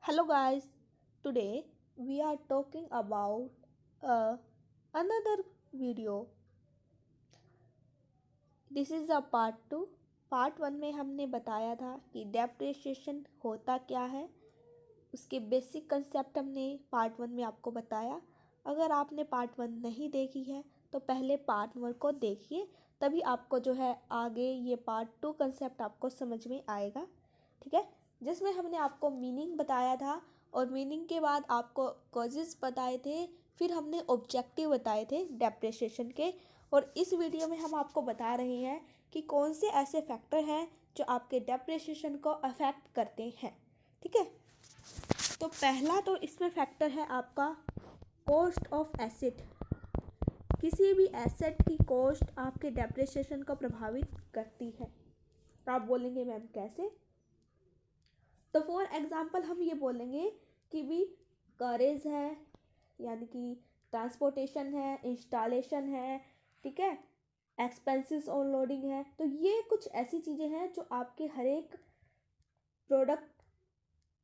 Hello guys, today we are talking about uh, another video. This is a part 2. Part 1 में हमने बताया था कि डेप्रिसिएशन होता क्या है, उसके बेसिक कंसेप्ट हमने पार्ट 1 में आपको बताया। अगर आपने पार्ट 1 नहीं देखी है तो पहले पार्ट 1 को देखिए, तभी आपको जो है आगे ये पार्ट 2 कंसेप्ट आपको समझ में आएगा। ठीक है, जिसमें हमने आपको मीनिंग बताया था और मीनिंग के बाद आपको कॉजेस बताए थे, फिर हमने ऑब्जेक्टिव बताए थे डेप्रिसिएशन के। और इस वीडियो में हम आपको बता रहे हैं कि कौन से ऐसे फैक्टर हैं जो आपके डेप्रिसिएशन को अफेक्ट करते हैं। ठीक है, तो पहला तो इसमें फैक्टर है आपका कॉस्ट ऑफ एसेट। किसी भी एसेट की कॉस्ट आपके डेप्रिसिएशन को प्रभावित करती है। तो आप बोलेंगे मैम कैसे? तो फॉर एग्जांपल हम ये बोलेंगे कि भी करेज है, यानी कि ट्रांसपोर्टेशन है, इंस्टॉलेशन है, ठीक है, एक्सपेंसेस ऑन लोडिंग है। तो ये कुछ ऐसी चीज़ें हैं जो आपके हर एक प्रोडक्ट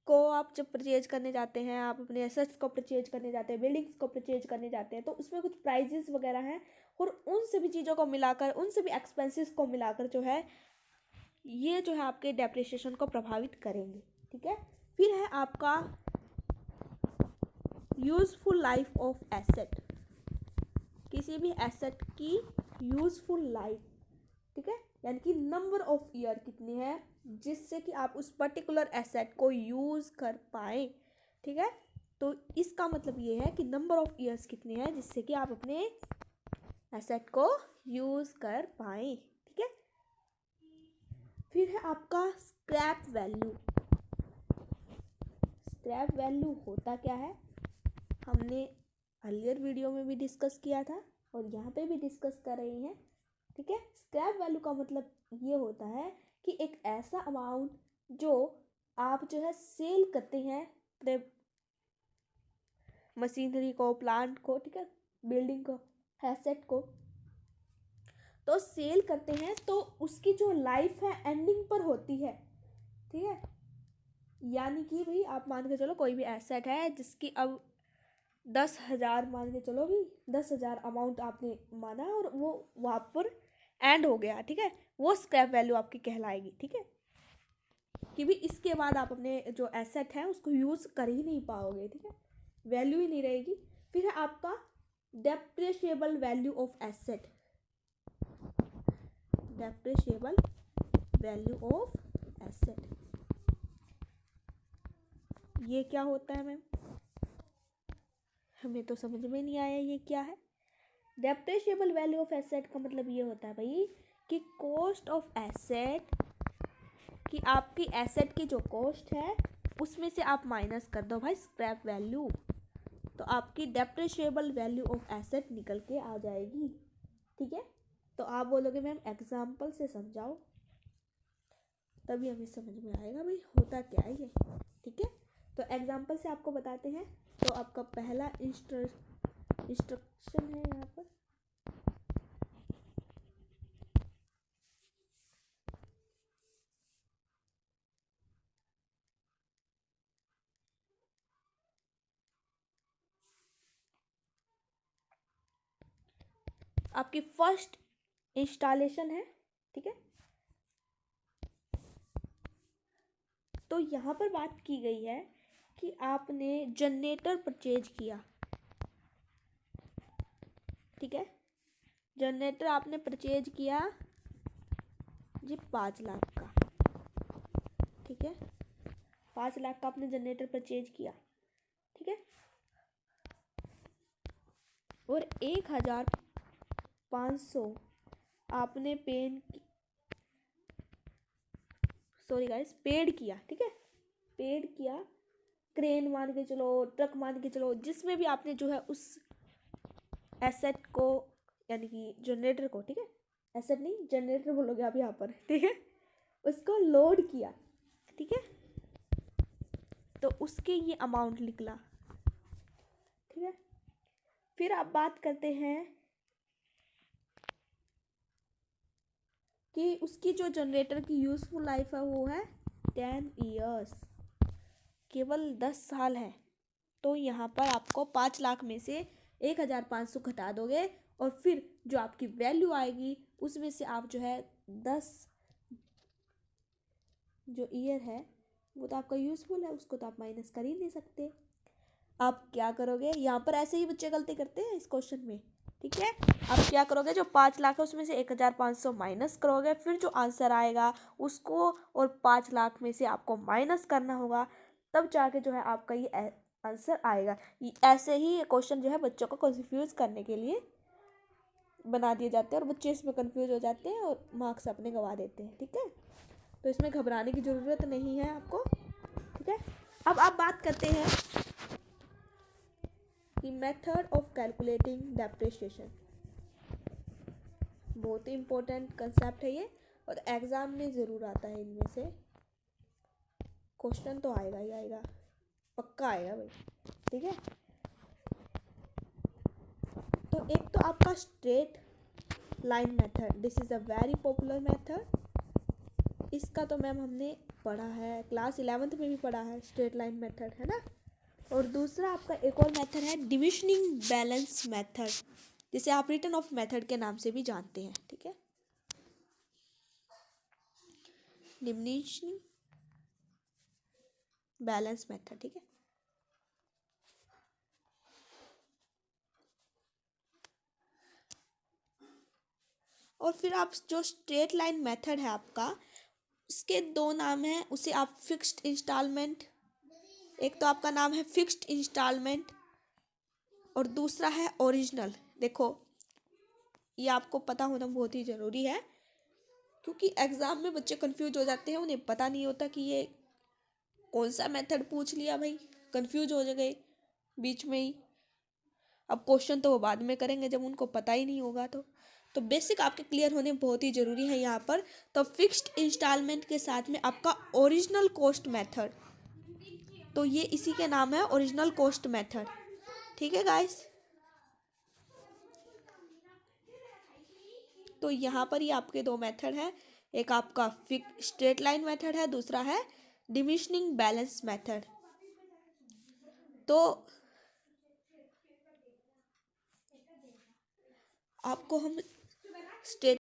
को आप जब परचेज करने जाते हैं, आप अपने एसेट्स को परचेज करने जाते हैं, बिल्डिंग्स को परचेज करने जाते हैं, तो उसमें कुछ प्राइजेस वगैरह हैं और उन सभी चीज़ों को मिलाकर, उन सभी एक्सपेंसेस को मिलाकर जो है ये जो है आपके डेप्रिसिएशन को प्रभावित करेंगे। ठीक है, फिर है आपका यूजफुल लाइफ ऑफ एसेट। किसी भी एसेट की यूजफुल लाइफ, ठीक है, यानी कि नंबर ऑफ ईयर कितने हैं जिससे कि आप उस पर्टिकुलर एसेट को यूज कर पाए। ठीक है, तो इसका मतलब ये है कि नंबर ऑफ ईयर्स कितने हैं जिससे कि आप अपने एसेट को यूज कर पाए। ठीक है, फिर है आपका स्क्रैप वैल्यू। स्क्रैप वैल्यू होता क्या है, हमने अर्लियर वीडियो में भी डिस्कस किया था और यहाँ पे भी डिस्कस कर रहे हैं। ठीक है, स्क्रैप वैल्यू का मतलब ये होता है कि एक ऐसा अमाउंट जो आप जो है सेल करते हैं अपने मशीनरी को, प्लांट को, ठीक है, बिल्डिंग को, एसेट को, तो सेल करते हैं तो उसकी जो लाइफ है एंडिंग पर होती है। ठीक है, यानी कि भाई आप मान के चलो कोई भी एसेट है जिसकी अब 10,000, मान के चलो भी 10,000 अमाउंट आपने माना और वो वहाँ पर एंड हो गया। ठीक है, वो स्क्रैप वैल्यू आपकी कहलाएगी। ठीक है, कि भी इसके बाद आप अपने जो एसेट है उसको यूज़ कर ही नहीं पाओगे। ठीक है, वैल्यू ही नहीं रहेगी। फिर है आपका depreciable value of asset. Depreciable value of asset ये क्या होता है मैम? हमें तो समझ में नहीं आया ये क्या है। डेप्रिशिएबल वैल्यू ऑफ एसेट का मतलब ये होता है भाई कि कॉस्ट ऑफ एसेट, कि आपकी एसेट की जो कॉस्ट है उसमें से आप माइनस कर दो भाई स्क्रैप वैल्यू, तो आपकी डेप्रिशिएबल वैल्यू ऑफ एसेट निकल के आ जाएगी। ठीक है, तो आप बोलोगे मैम एग्जाम्पल से समझाओ, तभी हमें समझ में आएगा भाई होता क्या है ये। ठीक है, तो एग्जाम्पल से आपको बताते हैं। तो आपका पहला इंस्ट्रक्शन है यहाँ पर, आपकी फर्स्ट इंस्टॉलेशन है। ठीक है, तो यहाँ पर बात की गई है कि आपने जनरेटर परचेज किया। ठीक है, जनरेटर आपने परचेज किया जी 5 लाख का। ठीक है, 5 लाख का आपने जनरेटर परचेज किया। ठीक है, और 1,500 आपने पेड किया। ठीक है, पेड किया, क्रेन मान के चलो, ट्रक मान के चलो, जिसमें भी आपने जो है उस एसेट को, यानी कि जनरेटर को, ठीक है, एसेट नहीं जनरेटर बोलोगे आप यहाँ पर, ठीक है, उसको लोड किया। ठीक है, तो उसके ये अमाउंट निकला। ठीक है, फिर आप बात करते हैं कि उसकी जो जनरेटर की यूजफुल लाइफ है वो है 10 ईयर्स। केवल 10 साल है, तो यहाँ पर आपको 5 लाख में से 1500 घटा दोगे और फिर जो आपकी वैल्यू आएगी उसमें से आप जो है 10 जो ईयर है वो तो आपका यूज़फुल है, उसको तो आप माइनस कर ही नहीं सकते। आप क्या करोगे, यहाँ पर ऐसे ही बच्चे गलती करते हैं इस क्वेश्चन में, ठीक है। आप क्या करोगे, जो 5 लाख है उसमें से 1500 माइनस करोगे, फिर जो आंसर आएगा उसको और 5 लाख में से आपको माइनस करना होगा, तब जाके जो है आपका ये आंसर आएगा। ऐसे ही ये क्वेश्चन जो है बच्चों को कंफ्यूज करने के लिए बना दिए जाते हैं और बच्चे इसमें कंफ्यूज हो जाते हैं और मार्क्स अपने गंवा देते हैं, ठीक है। तो इसमें घबराने की ज़रूरत नहीं है आपको, ठीक है। अब आप बात करते हैं कि मेथड ऑफ कैलकुलेटिंग डेप्रिसिएशन, बहुत ही इम्पोर्टेंट कंसेप्ट है ये और एग्ज़ाम में ज़रूर आता है। इनमें से क्वेश्चन तो आएगा ही आएगा, पक्का आएगा भाई, ठीक है। तो एक तो आपका straight line method, this is a very popular method. इसका तो मैम हमने पढ़ा है, क्लास 11th में भी पढ़ा है, स्ट्रेट लाइन मेथड, है ना। और दूसरा आपका एक और मेथड है डिमिनिशिंग बैलेंस मेथड, जिसे आप रिटर्न ऑफ मेथड के नाम से भी जानते हैं, ठीक है। डिमिनिशिंग बैलेंस मेथड, ठीक है। और फिर आप जो स्ट्रेट लाइन मेथड है आपका, उसके दो नाम हैं, उसे आप फिक्स्ड इंस्टॉलमेंट, एक तो आपका नाम है फिक्स्ड इंस्टॉलमेंट और दूसरा है ओरिजिनल। देखो ये आपको पता होना बहुत ही ज़रूरी है, क्योंकि एग्ज़ाम में बच्चे कंफ्यूज हो जाते हैं, उन्हें पता नहीं होता कि ये कौन सा मेथड पूछ लिया भाई, कंफ्यूज हो गए बीच में ही। अब क्वेश्चन तो वो बाद में करेंगे जब उनको पता ही नहीं होगा, तो बेसिक आपके क्लियर होने बहुत ही ज़रूरी है यहाँ पर। तो फिक्स्ड इंस्टॉलमेंट के साथ में आपका ओरिजिनल कॉस्ट मेथड, तो ये इसी के नाम है ओरिजिनल कॉस्ट मेथड, ठीक है गाइस। तो यहाँ पर ये आपके दो मेथड है, एक आपका स्ट्रेट लाइन मेथड है, दूसरा है डिमिनिशिंग बैलेंस मेथड। तो आपको हम स्ट्रेट